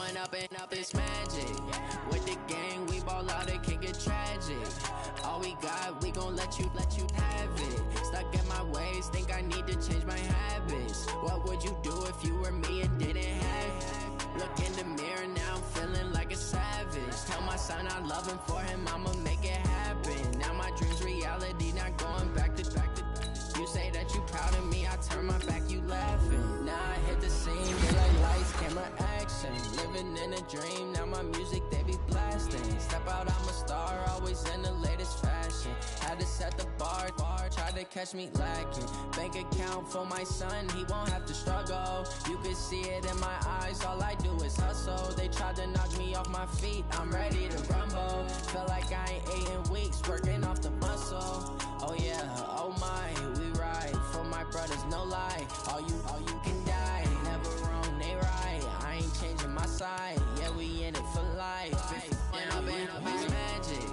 going up and up, it's magic. With the gang, we ball out, it can get tragic. All we got, we gon' let you have it. Stuck in my ways, think I need to change my habits. What would you do if you were me and didn't have it? Look in the mirror, now I'm feeling like a savage. Tell my son I love him, for him I'ma make it happen. Now my dream's reality, not going back to. You say that you proud of me, I turn my back, you laughing. Now I hit the scene, daylight lights, camera action. Living in a dream, now my music, they be blasting. Step out, I'm a star, always in the latest fashion. Had to set the bar, try to catch me lacking. Bank account for my son, he won't have to struggle. You can see it in my eyes, all I do is hustle. They tried to knock me off my feet, I'm ready to rumble. Feel like I ain't ate in weeks, working off the muscle. Oh yeah, oh my, we ride for my brothers, no lie. All you can die, never wrong, they right. I ain't changing my side, yeah, we in it for life. And up it's magic.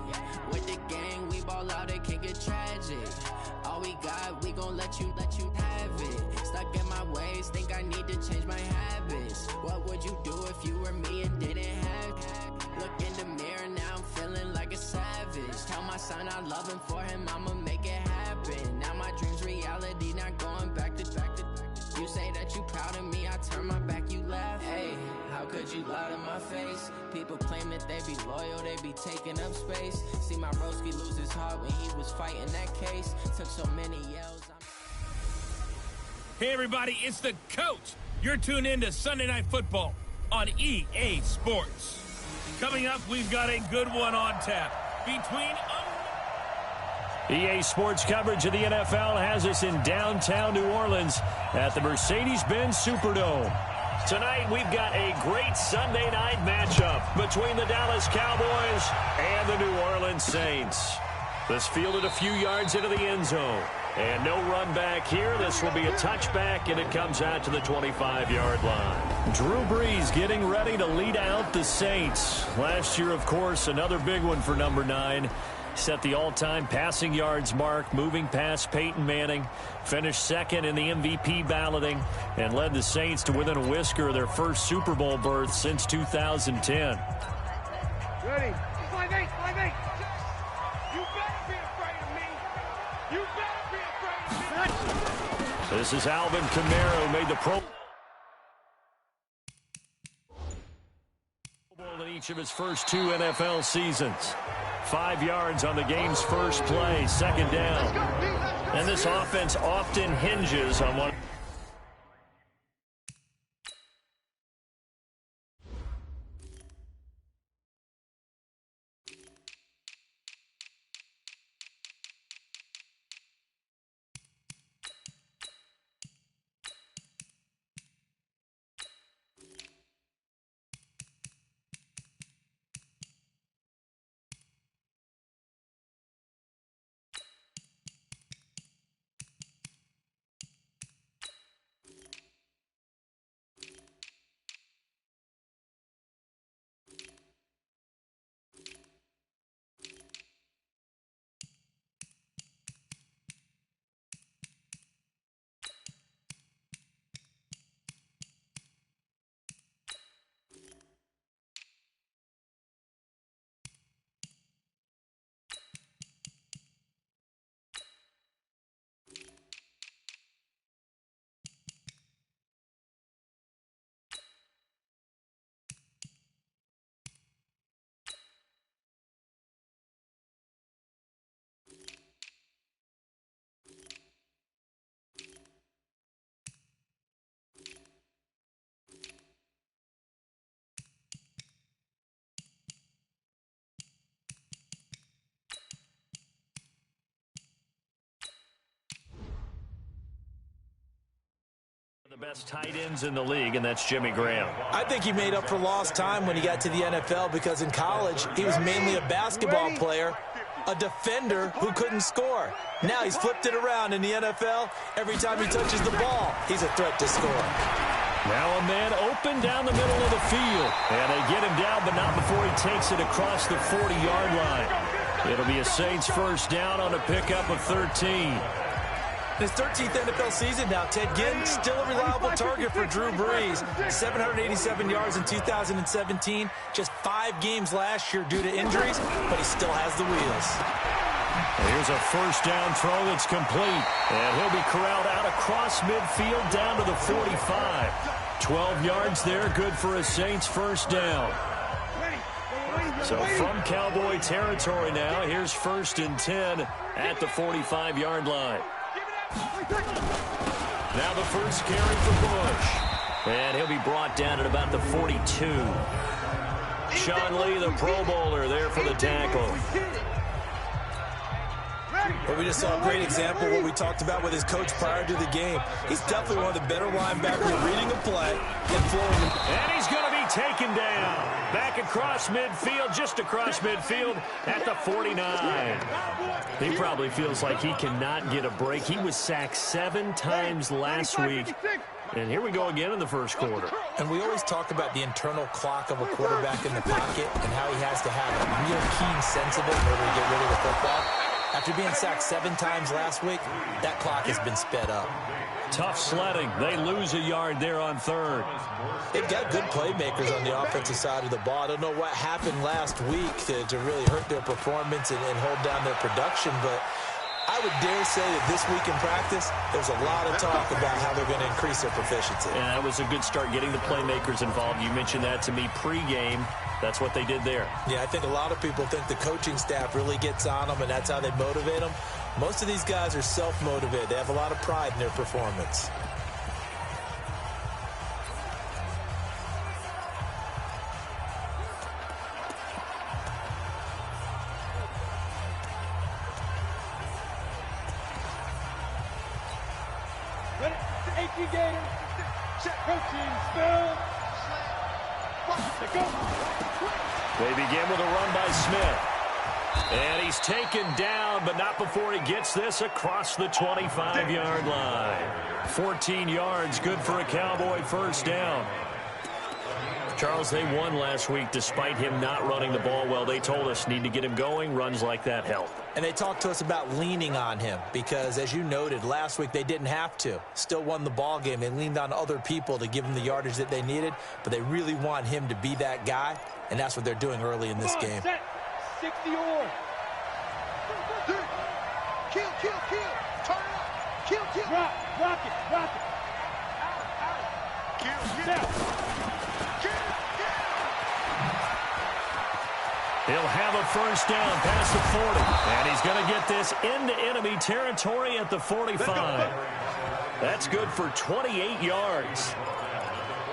With the gang, we ball out, it can get tragic. All we got, we gon' let you have it. Stuck in my ways, think I need to change my habits. What would you do if you were me and didn't have it? Look in the mirror, now I'm feeling like a savage. Tell my son I love him, for him I'ma make it happen. Now my dream's reality, not going back to. You say that you proud of me, I turn my back, you laugh. Hey, how could you lie to my face? People claim that they be loyal, they be taking up space. See my broski lose his heart when he was fighting that case. Took so many yells. Hey everybody, it's the coach. You're tuned in to Sunday Night Football on EA Sports. Coming up, we've got a good one on tap between EA Sports coverage of the NFL has us in downtown New Orleans at the Mercedes-Benz Superdome. Tonight, we've got a great Sunday night matchup between the Dallas Cowboys and the New Orleans Saints. This fielded a few yards into the end zone. And no run back here. This will be a touchback, and it comes out to the 25-yard line. Drew Brees getting ready to lead out the Saints. Last year, of course, another big one for number 9. Set the all-time passing yards mark, moving past Peyton Manning, finished second in the MVP balloting, and led the Saints to within a whisker of their first Super Bowl berth since 2010. Ready? 5-8, 5-8. You better be afraid of me. You better be afraid of me. This is Alvin Kamara, made the Pro Bowl in each of his first 2 NFL seasons. 5 yards on the game's first play, second down. And this offense often hinges on one. The best tight ends in the league, and that's Jimmy Graham. I think he made up for lost time when he got to the NFL, because in college he was mainly a basketball player, a defender who couldn't score. Now he's flipped it around in the NFL. Every time he touches the ball, he's a threat to score. Now a man open down the middle of the field. And they get him down, but not before he takes it across the 40-yard line. It'll be a Saints first down on a pickup of 13. In his 13th NFL season now, Ted Ginn still a reliable target for Drew Brees. 787 yards in 2017, just 5 games last year due to injuries, but he still has the wheels. Here's a first down throw that's complete, and he'll be corralled out across midfield down to the 45. 12 yards there, good for a Saints first down. So from Cowboy territory now, here's 1st and 10 at the 45-yard line. Now the first carry for Bush. And he'll be brought down at about the 42. Sean Lee, the Pro Bowler, there for the tackle. But we just saw a great example of what we talked about with his coach prior to the game. He's definitely one of the better linebackers at reading a play and flowing. And he's going to be taken down. Back across midfield, just across midfield at the 49. He probably feels like he cannot get a break. He was sacked 7 times last week. And here we go again in the first quarter. And we always talk about the internal clock of a quarterback in the pocket and how he has to have a real keen sense of it in order to get rid of the football. After being sacked 7 times last week, that clock has been sped up. Tough sledding. They lose a yard there on 3rd. They've got good playmakers on the offensive side of the ball. I don't know what happened last week to really hurt their performance and hold down their production, but I would dare say that this week in practice, there's a lot of talk about how they're going to increase their proficiency. And that was a good start, getting the playmakers involved. You mentioned that to me pregame. That's what they did there. Yeah, I think a lot of people think the coaching staff really gets on them, and that's how they motivate them. Most of these guys are self-motivated. They have a lot of pride in their performance. They begin with a run by Smith. And he's taken down, but not before he gets this across the 25-yard line. 14 yards, good for a Cowboy first down. Charles, they won last week despite him not running the ball well. They told us need to get him going. Runs like that help. And they talked to us about leaning on him because, as you noted, last week they didn't have to. Still won the ball game. They leaned on other people to give them the yardage that they needed, but they really want him to be that guy, and that's what they're doing early in this game. 60 or. Kill. Turn it up. Kill. Rock it. Kill. He'll have a first down past the 40. And he's going to get this into enemy territory at the 45. That's good for 28 yards.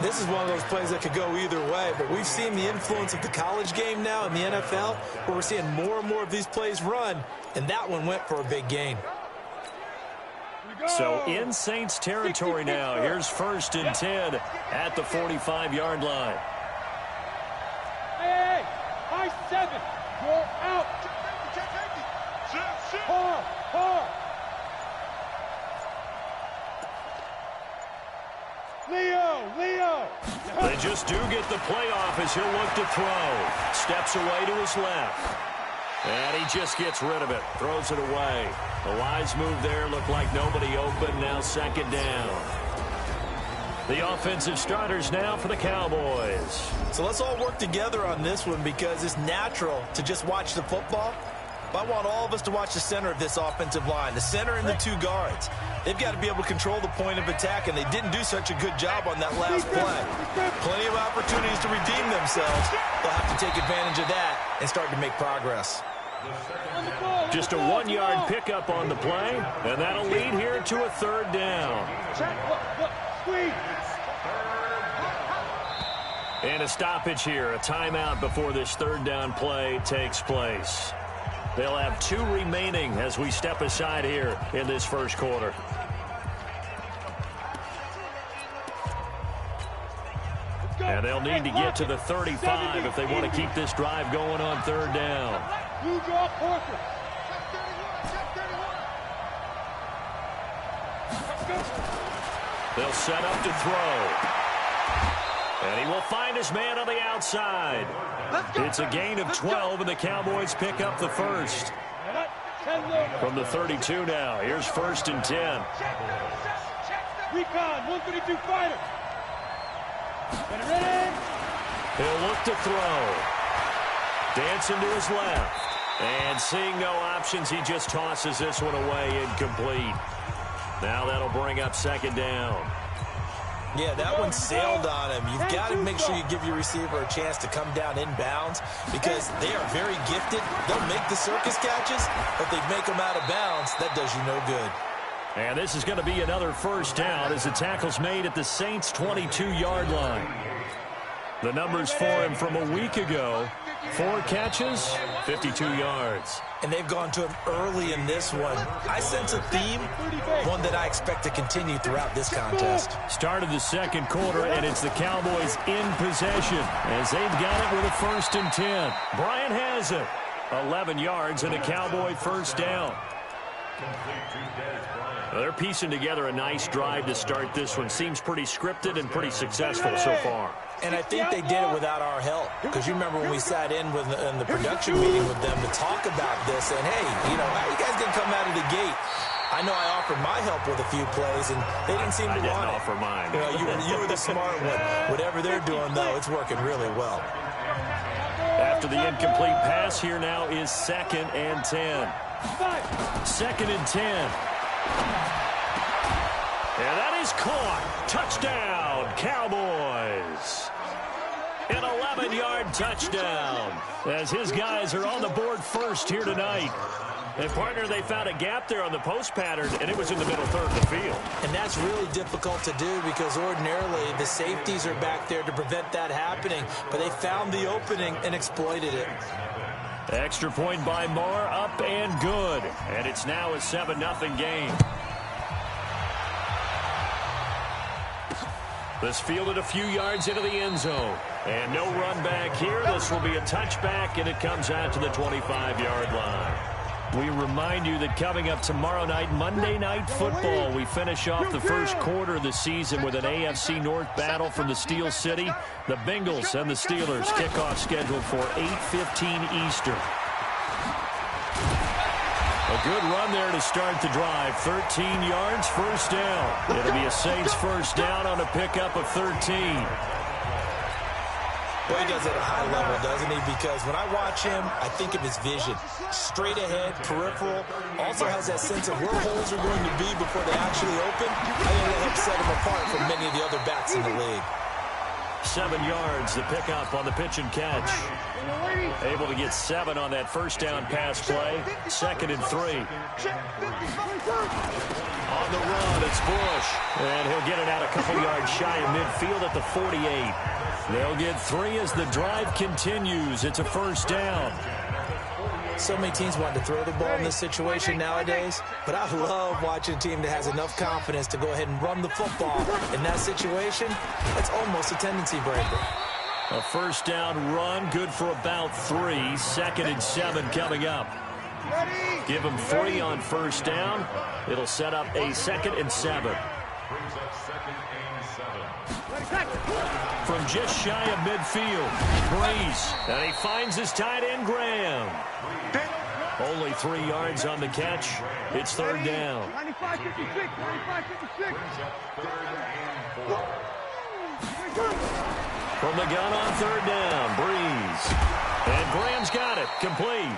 This is one of those plays that could go either way, but we've seen the influence of the college game now in the NFL, where we're seeing more and more of these plays run, and that one went for a big gain. So in Saints territory now, here's 1st and 10 at the 45-yard line. Hey, high 7, you're out. Hard. Leo. They just do get the playoff as he'll look to throw. Steps away to his left. And he just gets rid of it. Throws it away. The wise move there. Looked like nobody open. Now 2nd down. The offensive starters now for the Cowboys. So let's all work together on this one because it's natural to just watch the football. But I want all of us to watch the center of this offensive line, the center and the 2 guards. They've got to be able to control the point of attack, and they didn't do such a good job on that last play. Plenty of opportunities to redeem themselves. They'll have to take advantage of that and start to make progress. Just a 1-yard pickup on the play, and that'll lead here to a 3rd down. And a stoppage here, a timeout before this 3rd down play takes place. They'll have 2 remaining as we step aside here in this first quarter. And they'll need to get to the 35 if they want to keep this drive going on 3rd down. They'll set up to throw. And he will find his man on the outside. It's a gain of 12, and the Cowboys pick up the first. From the 32 now, here's 1st and 10. Recon, 132 fighter. Ready? He'll look to throw. Dancing to his left. And seeing no options, he just tosses this one away, incomplete. Now that'll bring up 2nd down. Yeah, that one sailed on him. You've got to make sure you give your receiver a chance to come down inbounds because they are very gifted. They'll make the circus catches, but they make them out of bounds. That does you no good. And this is going to be another 1st down as the tackle's made at the Saints' 22-yard line. The numbers for him from a week ago, 4 catches, 52 yards. And they've gone to him early in this one. I sense a theme, one that I expect to continue throughout this contest. Start of the 2nd quarter, and it's the Cowboys in possession as they've got it with a 1st and 10. Bryant has it. 11 yards and a Cowboy 1st down. They're piecing together a nice drive to start this one. Seems pretty scripted and pretty successful so far. And I think they did it without our help. Because you remember when we sat in the production meeting with them to talk about this. And, hey, you know, how you guys going to come out of the gate? I know I offered my help with a few plays, and they didn't seem to want it. I didn't offer mine. You know, you were the smart one. Whatever they're doing, though, it's working really well. After the incomplete pass, here now is 2nd and 10. 2nd and 10. And that is caught. Touchdown, Cowboys. An 11-yard touchdown as his guys are on the board first here tonight. And, partner, they found a gap there on the post pattern, and it was in the middle third of the field. And that's really difficult to do because ordinarily the safeties are back there to prevent that happening. But they found the opening and exploited it. Extra point by Moore, up and good. And it's now a 7-0 game. This fielded a few yards into the end zone. And no run back here. This will be a touchback, and it comes out to the 25-yard line. We remind you that coming up tomorrow night, Monday Night Football, we finish off the 1st quarter of the season with an AFC North battle from the Steel City. The Bengals and the Steelers kickoff scheduled for 8:15 Eastern. A good run there to start the drive. 13 yards, 1st down. It'll be a Saints 1st down on a pickup of 13. Well, he does it at a high level, doesn't he? Because when I watch him, I think of his vision. Straight ahead, peripheral. Also has that sense of where holes are going to be before they actually open. I think that helps set him apart from many of the other backs in the league. 7 yards, the pickup on the pitch and catch. Able to get 7 on that 1st down pass play. 2nd and 3. On the run, it's Bush. And he'll get it out a couple yards shy of midfield at the 48. They'll get 3 as the drive continues. It's a 1st down. So many teams want to throw the ball in this situation nowadays, but I love watching a team that has enough confidence to go ahead and run the football. In that situation, it's almost a tendency breaker. A 1st down run, good for about 3. 2nd and 7 coming up. Give them 3 on 1st down. It'll set up a 2nd and 7. From just shy of midfield, Breeze. And he finds his tight end, Graham. Only 3 yards on the catch. It's 3rd down. 95-56, 95-56. From the gun on 3rd down, Breeze. And Graham's got it, complete.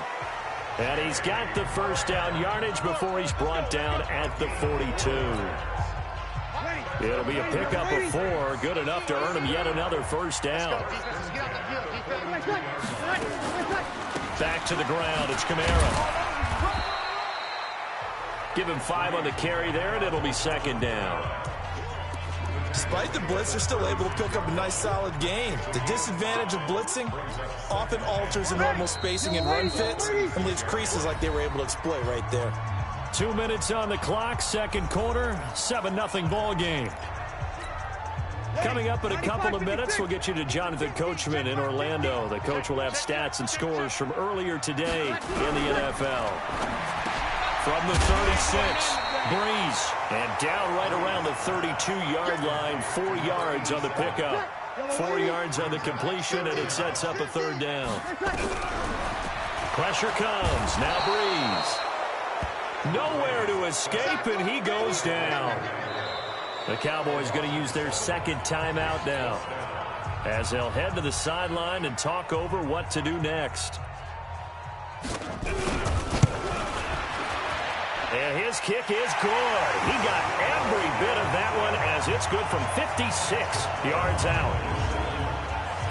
And he's got the 1st down yardage before he's brought down at the 42. It'll be a pickup of 4, good enough to earn him yet another 1st down. Back to the ground, it's Kamara. Give him 5 on the carry there, and it'll be 2nd down. Despite the blitz, they're still able to pick up a nice, solid gain. The disadvantage of blitzing often alters the normal spacing and run fits and leaves creases like they were able to exploit right there. 2 minutes on the clock, 2nd quarter, 7-0 ball game. Coming up in a couple of minutes, we'll get you to Jonathan Coachman in Orlando. The coach will have stats and scores from earlier today in the NFL. From the 36, Breeze, and down right around the 32-yard line, 4 yards on the pickup. 4 yards on the completion, and it sets up a 3rd down. Pressure comes, now Breeze. Nowhere to escape, and he goes down. The Cowboys going to use their second timeout now, as they'll head to the sideline and talk over what to do next. And his kick is good. He got every bit of that one, as it's good from 56 yards out.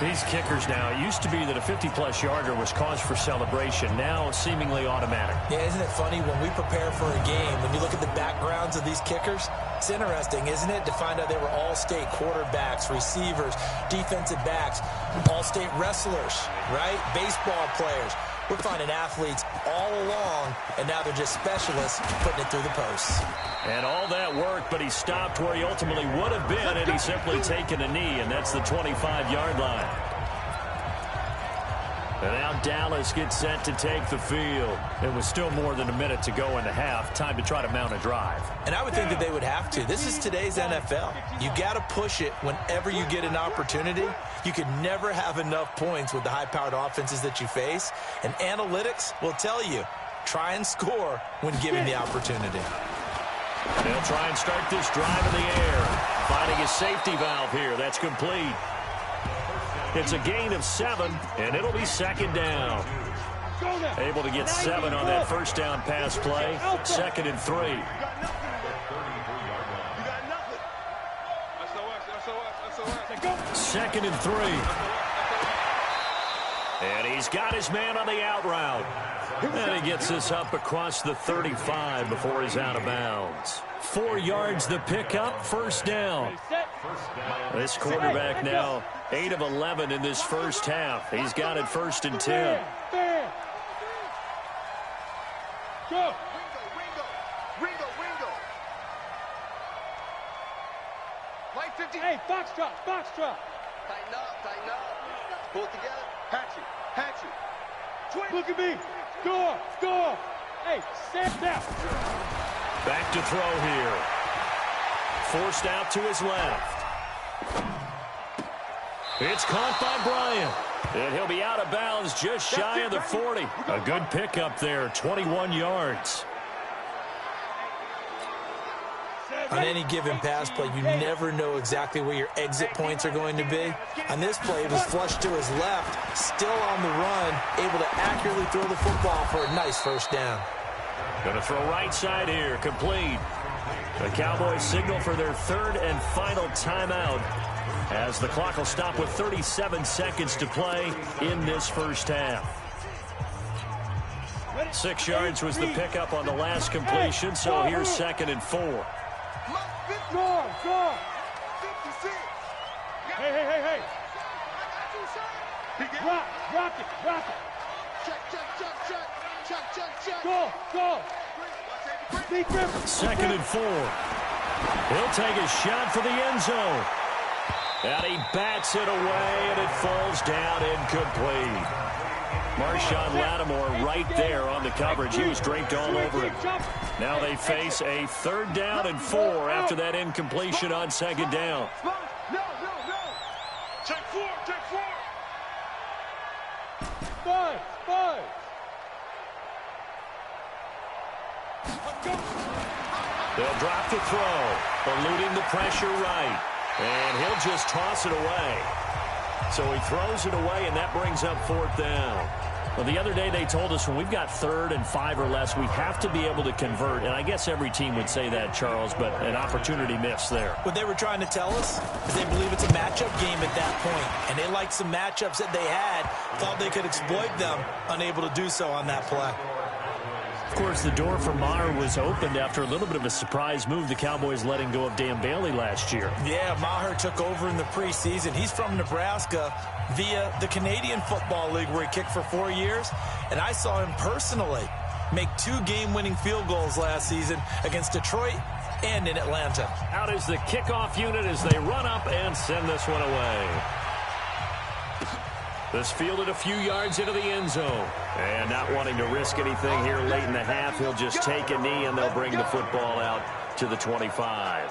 These kickers now, it used to be that a 50-plus yarder was cause for celebration. Now, seemingly automatic. Yeah, isn't it funny? When we prepare for a game, when you look at the backgrounds of these kickers, it's interesting, isn't it, to find out they were all-state quarterbacks, receivers, defensive backs, all-state wrestlers, right? Baseball players. We're finding athletes all along, and now they're just specialists putting it through the posts. And all that worked, but he stopped where he ultimately would have been, and he's simply taken a knee, and that's the 25-yard line. And now Dallas gets set to take the field. It was still more than a minute to go in the half. Time to try to mount a drive. And I would think that they would have to. This is today's NFL. You got to push it whenever you get an opportunity. You can never have enough points with the high-powered offenses that you face. And analytics will tell you, try and score when given the opportunity. They'll try and start this drive in the air. Finding a safety valve here. That's complete. It's a gain of 7, and it'll be second down. Able to get 7 on that first down pass play. 2nd and 3. Second and 3. And he's got his man on the out route. And he gets this up across the 35 before he's out of bounds. 4 yards the pickup, first down. This quarterback now 8 of 11 in this first half. He's got it 1st and 10. Go. Ringo. Play 50. Hey, box drop. Tighten up. Pull it together. Hatch it. Look at me. Score. Hey, stand down. Back to throw here. Forced out to his left. It's caught by Bryant. And he'll be out of bounds just shy of the 40. A good pickup there, 21 yards. On any given pass play, you never know exactly where your exit points are going to be. On this play, it was flushed to his left, still on the run, able to accurately throw the football for a nice first down. Going to throw right side here, complete. The Cowboys signal for their 3rd and final timeout, as the clock will stop with 37 seconds to play in this first half. 6 yards was the pickup on the last completion, so here's 2nd and 4. Go. Hey. Rock it. Check. Go. 2nd and 4. He'll take a shot for the end zone. And he bats it away, and it falls down incomplete. Marshawn Lattimore right there on the coverage. He was draped all over him. Now they face a 3rd down and 4 after that incompletion on 2nd down. No. Check 4. Five. They'll drop the throw, eluding the pressure right. And he'll just toss it away. So he throws it away, and that brings up 4th down. Well, the other day they told us when we've got 3rd and 5 or less, we have to be able to convert. And I guess every team would say that, Charles, but an opportunity missed there. What they were trying to tell us is they believe it's a matchup game at that point. And they liked some matchups that they had, thought they could exploit them, unable to do so on that play. Of course, the door for Maher was opened after a little bit of a surprise move, the Cowboys letting go of Dan Bailey last year. Yeah, Maher took over in the preseason. He's from Nebraska via the Canadian Football League, where he kicked for 4 years. And I saw him personally make 2 game-winning field goals last season against Detroit and in Atlanta. Out is the kickoff unit as they run up and send this one away. This fielded a few yards into the end zone. And not wanting to risk anything here late in the half, he'll just take a knee, and they'll bring the football out to the 25.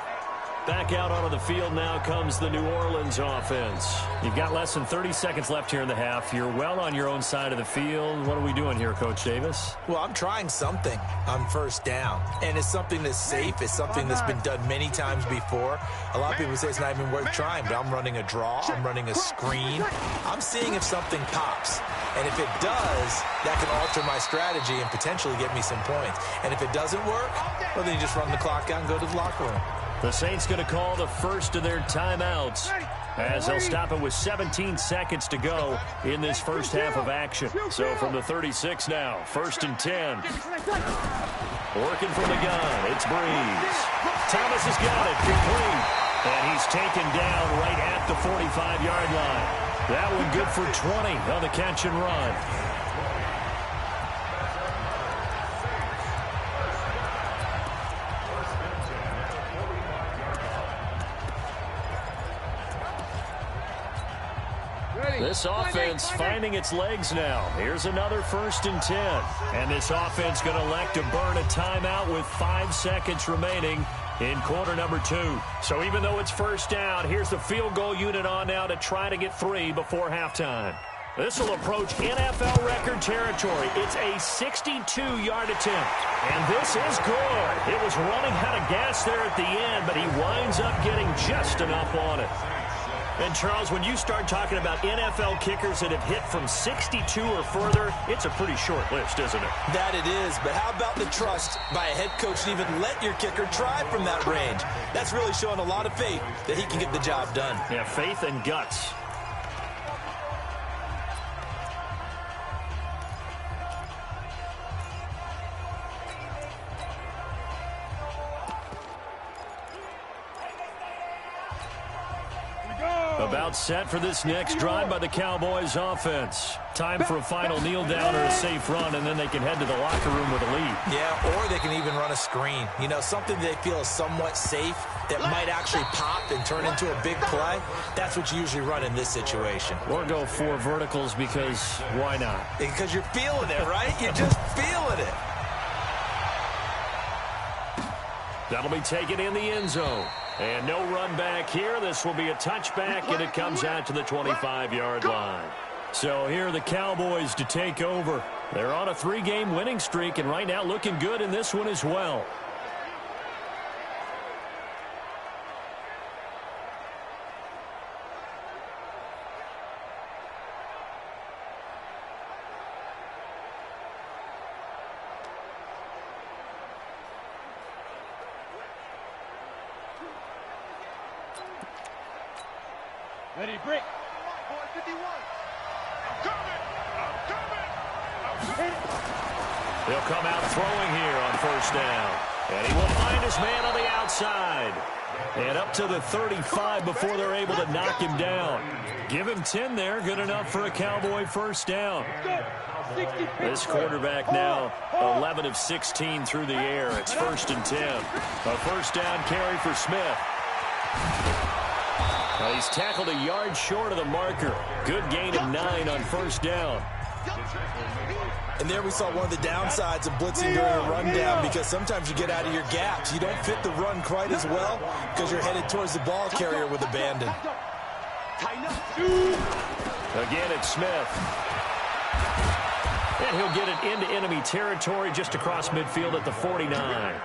Back out onto the field now comes the New Orleans offense. You've got less than 30 seconds left here in the half. You're well on your own side of the field. What are we doing here, Coach Davis? Well, I'm trying something on first down, and it's something that's safe. It's something that's been done many times before. A lot of people say it's not even worth trying, but I'm running a draw. I'm running a screen. I'm seeing if something pops, and if it does, that can alter my strategy and potentially get me some points. And if it doesn't work, well, then you just run the clock out and go to the locker room. The Saints going to call the first of their timeouts as they'll stop it with 17 seconds to go in this first half of action. So from the 36 now, 1st and 10. Working from the gun, it's Breeze. Thomas has got it, complete. And he's taken down right at the 45-yard line. That one good for 20 on the catch and run. This offense finding its legs now. Here's another 1st and 10. And this offense going to elect to burn a timeout with 5 seconds remaining in quarter number 2. So even though it's first down, here's the field goal unit on now to try to get 3 before halftime. This will approach NFL record territory. It's a 62-yard attempt. And this is good. It was running out of gas there at the end, but he winds up getting just enough on it. And, Charles, when you start talking about NFL kickers that have hit from 62 or further, it's a pretty short list, isn't it? That it is, but how about the trust by a head coach to even let your kicker try from that range? That's really showing a lot of faith that he can get the job done. Yeah, faith and guts. About set for this next drive by the Cowboys offense. Time for a final kneel down or a safe run, and then they can head to the locker room with a lead. Yeah, or they can even run a screen. You know, something they feel is somewhat safe that might actually pop and turn into a big play. That's what you usually run in this situation. Or go 4 verticals because why not? Because you're feeling it, right? You're just feeling it. That'll be taken in the end zone. And no run back here. This will be a touchback, and it comes out to the 25-yard line. So here are the Cowboys to take over. They're on a 3-game winning streak, and right now looking good in this one as well. Ready, break. 51. I'm coming. He'll come out throwing here on first down. And he will find his man on the outside. And up to the 35 before they're able to knock him down. Give him 10 there. Good enough for a Cowboy first down. This quarterback now 11 of 16 through the air. It's 1st and 10. A first down carry for Smith. Well, he's tackled a yard short of the marker. Good gain of 9 on first down. And there we saw one of the downsides of blitzing during a rundown, because sometimes you get out of your gaps. You don't fit the run quite as well because you're headed towards the ball carrier with abandon. Again, it's Smith. And he'll get it into enemy territory just across midfield at the 49.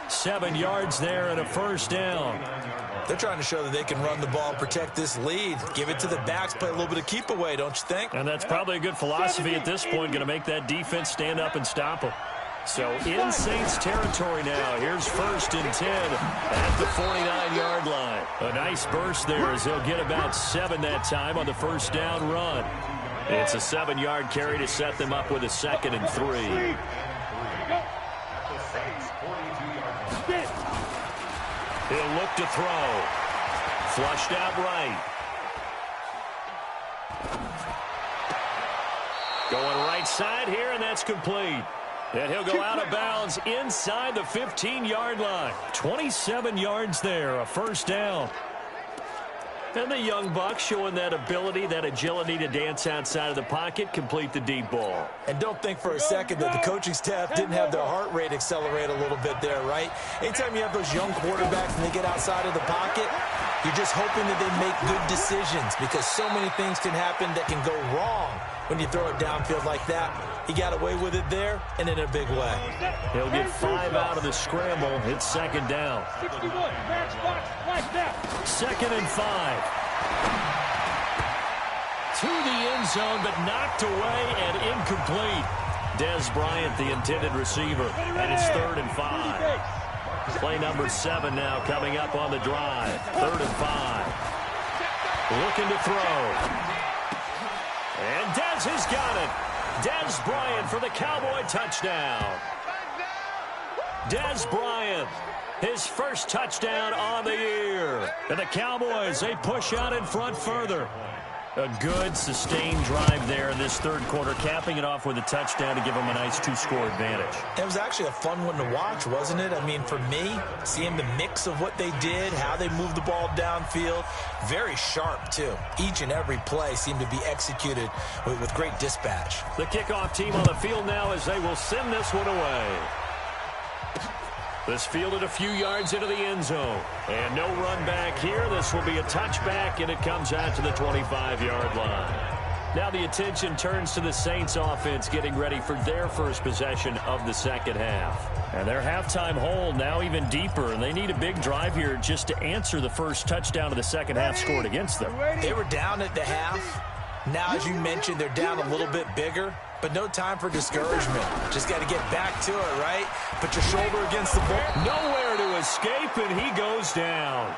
7 yards there and a first down. They're trying to show that they can run the ball, protect this lead, give it to the backs, play a little bit of keep away, don't you think? And that's probably a good philosophy at this point, going to make that defense stand up and stop them. So in Saints territory now. Here's 1st and 10 at the 49-yard line. A nice burst there as they'll get about 7 that time on the first down run. It's a 7-yard carry to set them up with a 2nd and 3. He'll look to throw. Flushed out right. Going right side here, and that's complete. And he'll go out of bounds inside the 15-yard line. 27 yards there, a first down. And the young buck showing that ability, that agility to dance outside of the pocket, complete the deep ball. And don't think for a second that the coaching staff didn't have their heart rate accelerate a little bit there, right? Anytime you have those young quarterbacks and they get outside of the pocket, you're just hoping that they make good decisions because so many things can happen that can go wrong when you throw it downfield like that. He got away with it there and in a big way. He'll get 5 out of the scramble. It's second down. 61, match box, like that. 2nd and 5. To the end zone, but knocked away and incomplete. Des Bryant, the intended receiver, and it's 3rd and 5. Play number 7 now coming up on the drive. 3rd and 5. Looking to throw. And Des has got it. Des Bryant for the Cowboy touchdown. Des Bryant, his first touchdown on the year. And the Cowboys, they push out in front further. A good, sustained drive there in this third quarter, capping it off with a touchdown to give them a nice 2-score advantage. It was actually a fun one to watch, wasn't it? I mean, for me, seeing the mix of what they did, how they moved the ball downfield, very sharp, too. Each and every play seemed to be executed with great dispatch. The kickoff team on the field now as they will send this one away. This fielded a few yards into the end zone. And no run back here. This will be a touchback, and it comes out to the 25-yard line. Now the attention turns to the Saints offense getting ready for their first possession of the second half. And their halftime hole now even deeper, and they need a big drive here just to answer the first touchdown of the second half scored against them. They were down at the half. Now, as you mentioned, they're down a little bit bigger. But no time for discouragement. Just got to get back to it, right? Put your shoulder against the ball. Nowhere to escape, and he goes down.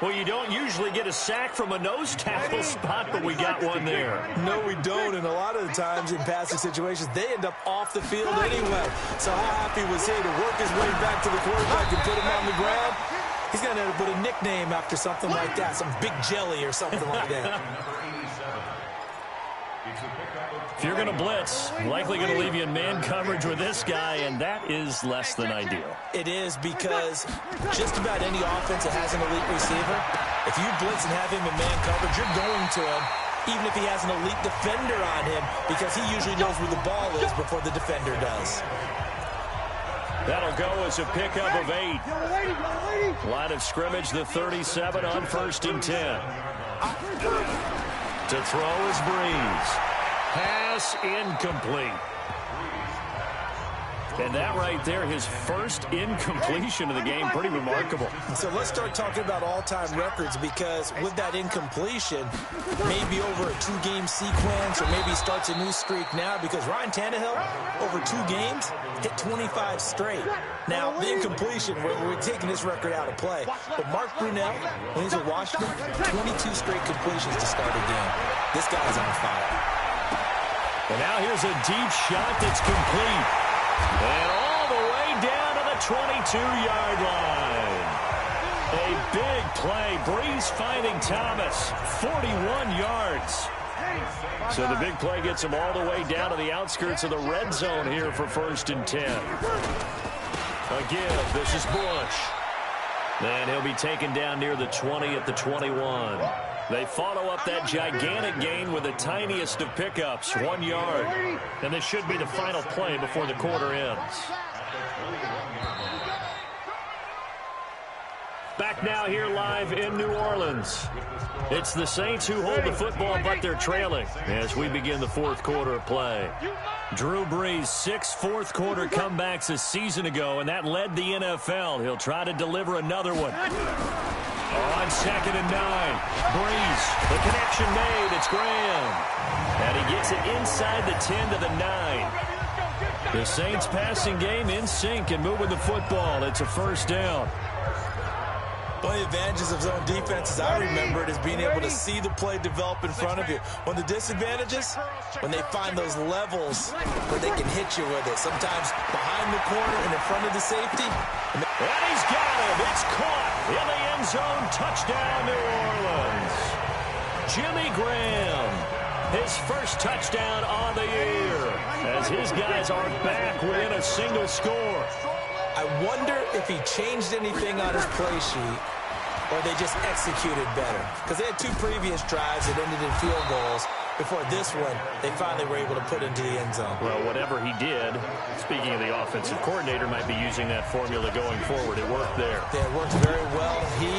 Well, you don't usually get a sack from a nose tackle spot, but we got one there. No, we don't. And a lot of the times in passing situations, they end up off the field anyway. So how happy was he to work his way back to the quarterback and put him on the ground? He's going to end up with a nickname after something like that, some Big Jelly or something like that. If you're going to blitz, likely going to leave you in man coverage with this guy, and that is less than ideal. It is because just about any offense that has an elite receiver, if you blitz and have him in man coverage, you're going to him, even if he has an elite defender on him, because he usually knows where the ball is before the defender does. That'll go as a pickup of 8. Line of scrimmage, the 37 on 1st and 10. To throw is Breeze. Pass incomplete. And that right there, his first incompletion of the game, pretty remarkable. So let's start talking about all-time records, because with that incompletion, maybe over a 2-game sequence, or maybe he starts a new streak now, because Ryan Tannehill, over 2 games, hit 25 straight. Now, the incompletion, we're taking this record out of play. But Mark Brunell, when he's with Washington, 22 straight completions to start a game. This guy's on fire. And now here's a deep shot that's complete. And all the way down to the 22-yard line. A big play. Breeze finding Thomas. 41 yards. So the big play gets him all the way down to the outskirts of the red zone here for 1st and 10. Again, this is Bush. And he'll be taken down near the 20 at the 21. They follow up that gigantic gain with the tiniest of pickups, 1 yard. And this should be the final play before the quarter ends. Back now here live in New Orleans. It's the Saints who hold the football, but they're trailing as we begin the 4th quarter of play. Drew Brees, 6 fourth-quarter comebacks a season ago, and that led the NFL. He'll try to deliver another one. On 2nd and 9, Brees, the connection made, it's Graham. And he gets it inside the 10 to the 9. The Saints passing game in sync and moving the football. It's a 1st down. One of the advantages of zone defense, as I remember it, is being able to see the play develop in front of you. One of the disadvantages, when they find those levels where they can hit you with it, sometimes behind the corner and in front of the safety. And he's got him. It's caught in the end zone. Touchdown, New Orleans. Jimmy Graham, his first touchdown on the year, as his guys are back within a single score. I wonder if he changed anything on his play sheet or they just executed better? Because they had 2 previous drives that ended in field goals. Before this one, they finally were able to put into the end zone. Well, whatever he did, speaking of the offensive coordinator, might be using that formula going forward. It worked there. Yeah, it works very well. He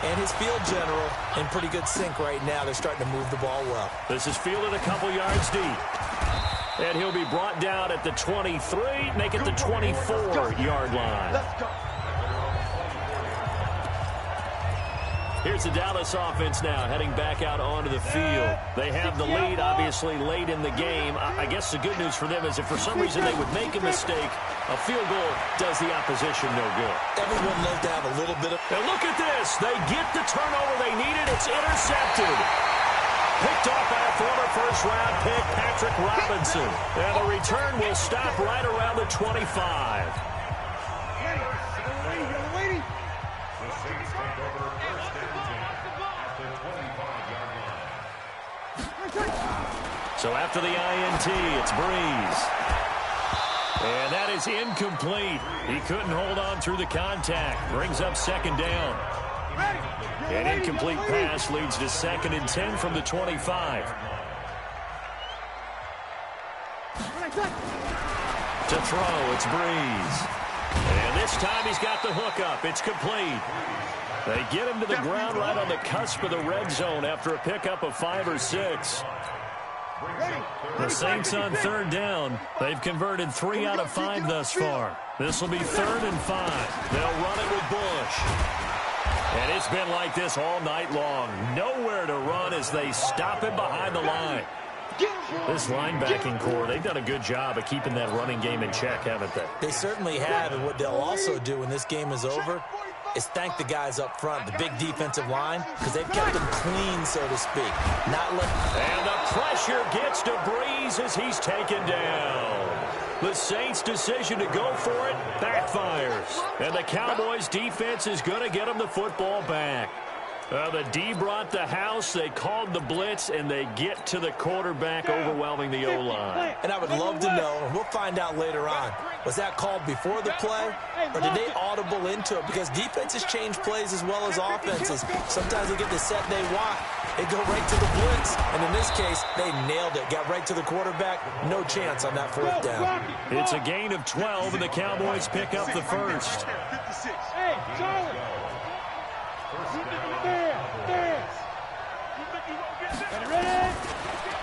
and his field general in pretty good sync right now. They're starting to move the ball well. This is fielded a couple yards deep. And he'll be brought down at the 23, make it the 24-yard line. Let's go. Here's the Dallas offense now, heading back out onto the field. They have the lead, obviously, late in the game. I guess the good news for them is if for some reason they would make a mistake, a field goal does the opposition no good. Everyone loves to have a little bit of... And look at this. They get the turnover they needed. It's intercepted. Picked off by a former first-round pick, Patrick Robinson. And the return will stop right around the 25. So after the INT, it's Breeze. And that is incomplete. He couldn't hold on through the contact. Brings up second down. An incomplete pass leads to 2nd and 10 from the 25. To throw, it's Breeze. And this time he's got the hook up. It's complete. They get him to the ground right on the cusp of the red zone after a pickup of 5 or 6. The Saints on 3rd down. They've converted 3 out of 5 thus far. This will be 3rd and 5. They'll run it with Bush. And it's been like this all night long. Nowhere to run as they stop him behind the line. This linebacking core, they've done a good job of keeping that running game in check, haven't they? They certainly have, and what they'll also do when this game is over is thank the guys up front, the big defensive line, because they've kept them clean, so to speak. And the pressure gets to Breeze as he's taken down. The Saints' decision to go for it backfires. And the Cowboys' defense is going to get them the football back. The D brought the house, they called the blitz, and they get to the quarterback, overwhelming the O-line. And I would love to know, and we'll find out later on, was that called before the play, or did they audible into it? Because defenses change plays as well as offenses. Sometimes they get the set they want. They go right to the blitz, and in this case, they nailed it. Got right to the quarterback, no chance on that 4th down. It's a gain of 12, and the Cowboys pick up the first. Hey, Charlie!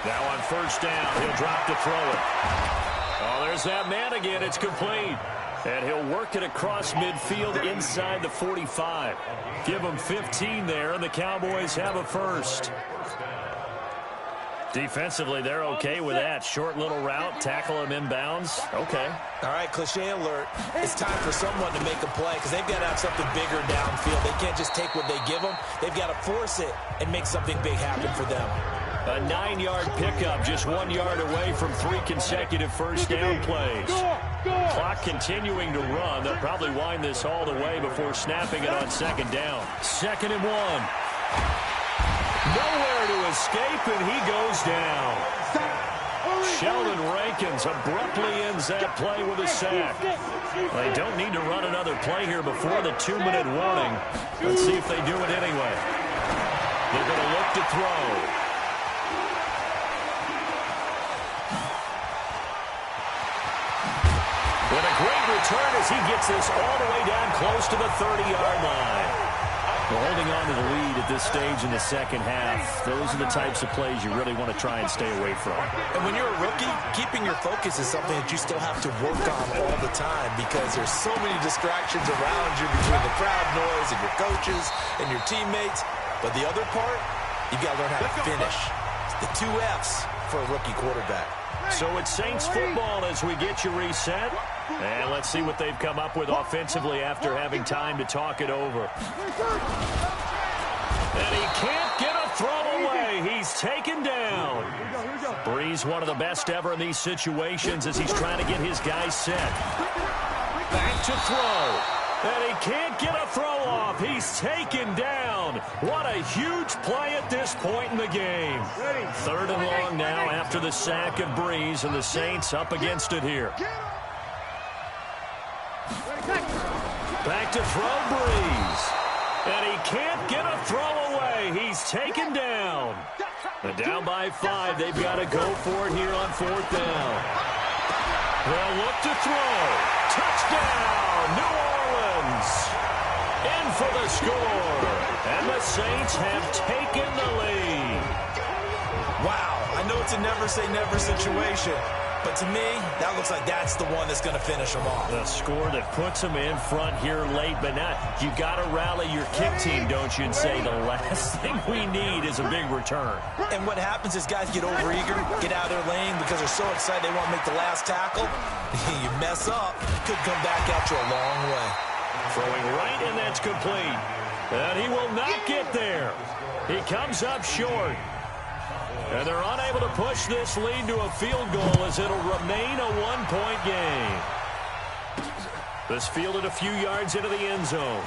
Now on 1st down, he'll drop to throw it. Oh, there's that man again. It's complete. And he'll work it across midfield inside the 45. Give him 15 there, and the Cowboys have a first. Defensively, they're okay with that. Short little route, tackle him inbounds. Okay. All right, cliche alert. It's time for someone to make a play because they've got to have something bigger downfield. They can't just take what they give them. They've got to force it and make something big happen for them. A 9-yard pickup, just 1 yard away from 3 consecutive first down plays. Clock continuing to run. They'll probably wind this all the way before snapping it on 2nd down. 2nd and 1. Nowhere to escape, and he goes down. Sheldon Rankins abruptly ends that play with a sack. They don't need to run another play here before the 2-minute warning. Let's see if they do it anyway. They're going to look to throw. With a great return as he gets this all the way down close to the 30-yard line. Well, holding on to the lead at this stage in the 2nd half, those are the types of plays you really want to try and stay away from. And when you're a rookie, keeping your focus is something that you still have to work on all the time because there's so many distractions around you between the crowd noise and your coaches and your teammates. But the other part, you got to learn how to finish. It's the 2 F's for a rookie quarterback. So it's Saints football as we get you reset. And let's see what they've come up with offensively after having time to talk it over. And he can't get a throw away. He's taken down. Breeze, one of the best ever in these situations as he's trying to get his guys set. Back to throw. And he can't get a throw off. He's taken down. What a huge play at this point in the game. 3rd and long now after the sack of Breeze, and the Saints up against it here. Back to throw Breeze. And he can't get a throw away. He's taken down. And down by 5. They've got to go for it here on 4th down. They'll look to throw. Touchdown, New Orleans. In for the score. And the Saints have taken the lead. Wow, I know it's a never-say-never situation, but to me, that looks like that's the one that's going to finish them off. The score that puts them in front here late, but now you got to rally your kick team, don't you, and say the last thing we need is a big return. And what happens is guys get overeager, get out of their lane because they're so excited they want to make the last tackle. You mess up, it could come back at you a long way. Throwing right, and that's complete. And he will not get there. He comes up short. And they're unable to push this lead to a field goal as it'll remain a one-point game. This fielded a few yards into the end zone.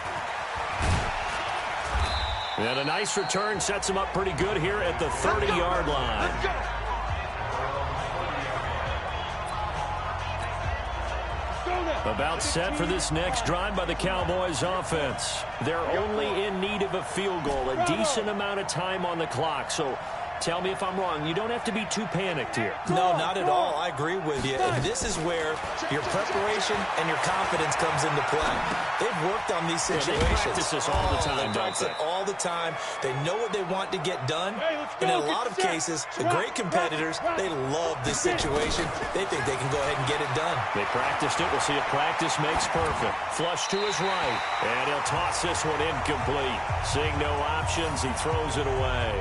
And a nice return sets him up pretty good here at the 30-yard line. About set for this next drive by the Cowboys offense. They're only in need of a field goal, a decent amount of time on the clock. So tell me if I'm wrong. You don't have to be too panicked here. No, not at all. I agree with you. And this is where your preparation and your confidence comes into play. They've worked on these situations. Yeah, they practice this all the time, they practice it all the time. They know what they want to get done. And in a lot of cases, the great competitors, they love this situation. They think they can go ahead and get it done. They practiced it. We'll see if practice makes perfect. Flush to his right. And he'll toss this one incomplete. Seeing no options, he throws it away.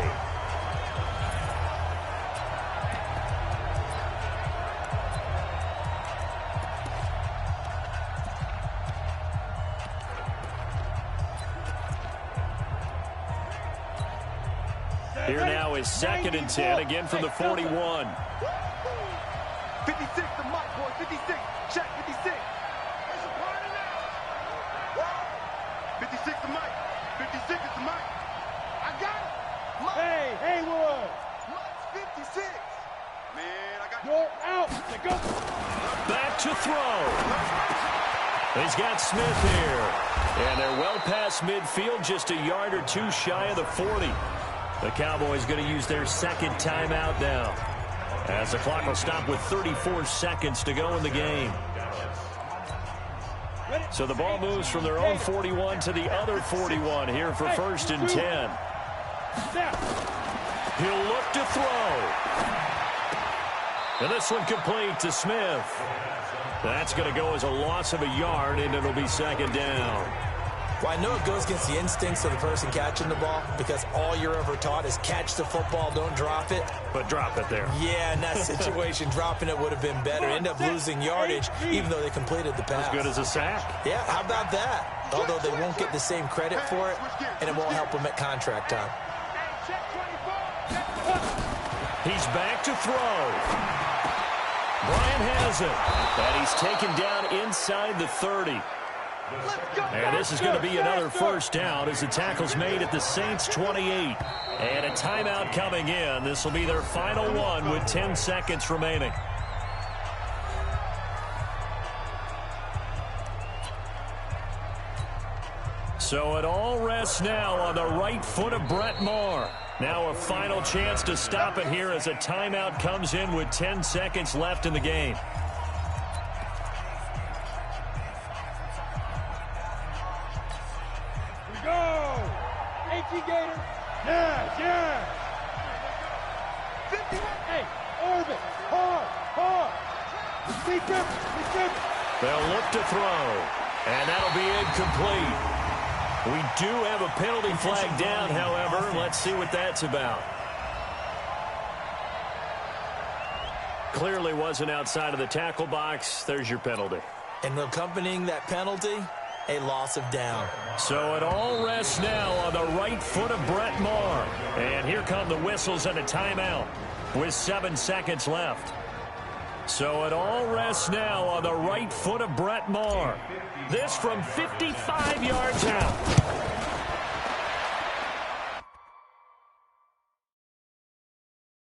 Here now is 2nd and 10, again from the 41. 56 to Mike, boy. 56. Check 56. 56 to Mike. 56 is to Mike. I got it. Mike. Hey, Haywood. Mike's 56. Man, I got You're out. Go. Back to throw. He's got Smith here. And they're well past midfield, just a yard or two shy of the 40. The Cowboys going to use their 2nd timeout now, as the clock will stop with 34 seconds to go in the game. So the ball moves from their own 41 to the other 41 here for 1st and 10. He'll look to throw. And this one complete to Smith. That's going to go as a loss of a yard, and it'll be 2nd down. Well, I know it goes against the instincts of the person catching the ball because all you're ever taught is catch the football, don't drop it. But drop it there. Yeah, in that situation, dropping it would have been better. End up losing yardage, even though they completed the pass. As good as a sack. Yeah, how about that? Although they won't get the same credit for it, and it won't help them at contract time. He's back to throw. Brian has it. And he's taken down inside the 30. And this is going to be another 1st down as the tackle's made at the Saints' 28. And a timeout coming in. This will be their final one with 10 seconds remaining. So it all rests now on the right foot of Brett Maher. Now a final chance to stop it here as a timeout comes in with 10 seconds left in the game. Gators. Yes. Hey, orbit. Hard. They'll look to throw. And that'll be incomplete. We do have a penalty flag down, however. Let's see what that's about. Clearly wasn't outside of the tackle box. There's your penalty. And accompanying that penalty, a loss of down. So it all rests now on the right foot of Brett Maher. And here come the whistles and a timeout with 7 seconds left. So it all rests now on the right foot of Brett Maher. This from 55 yards out.